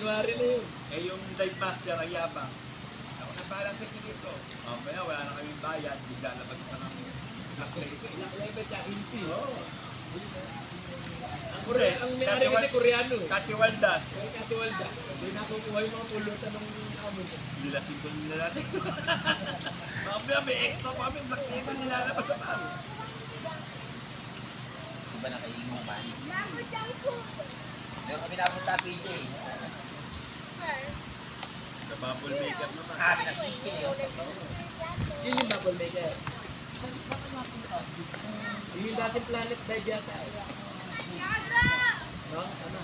January na yun. Eh yung dive master ay yabang. Ako na parang sa kilid ko. Mamaya wala na kaming bayad, bigla labas pa ng plate. Level siya, hindi. Oo. Ang may-ari kasi Koreano. Katiwaldas. Kaya Katiwalda. Hindi nakukuha yung mga pulutan ng amo ko. Nilasin ko nilasin. Mamaya may extra pa kami, black table nilalabas sa pamo. Di ba nakaingin mo man? Meron kami napunta PJ. Sa bubble maker naman. Kami na PJ. Yun yung bubble maker. Yun yung dating planet dive yata. No? Ano?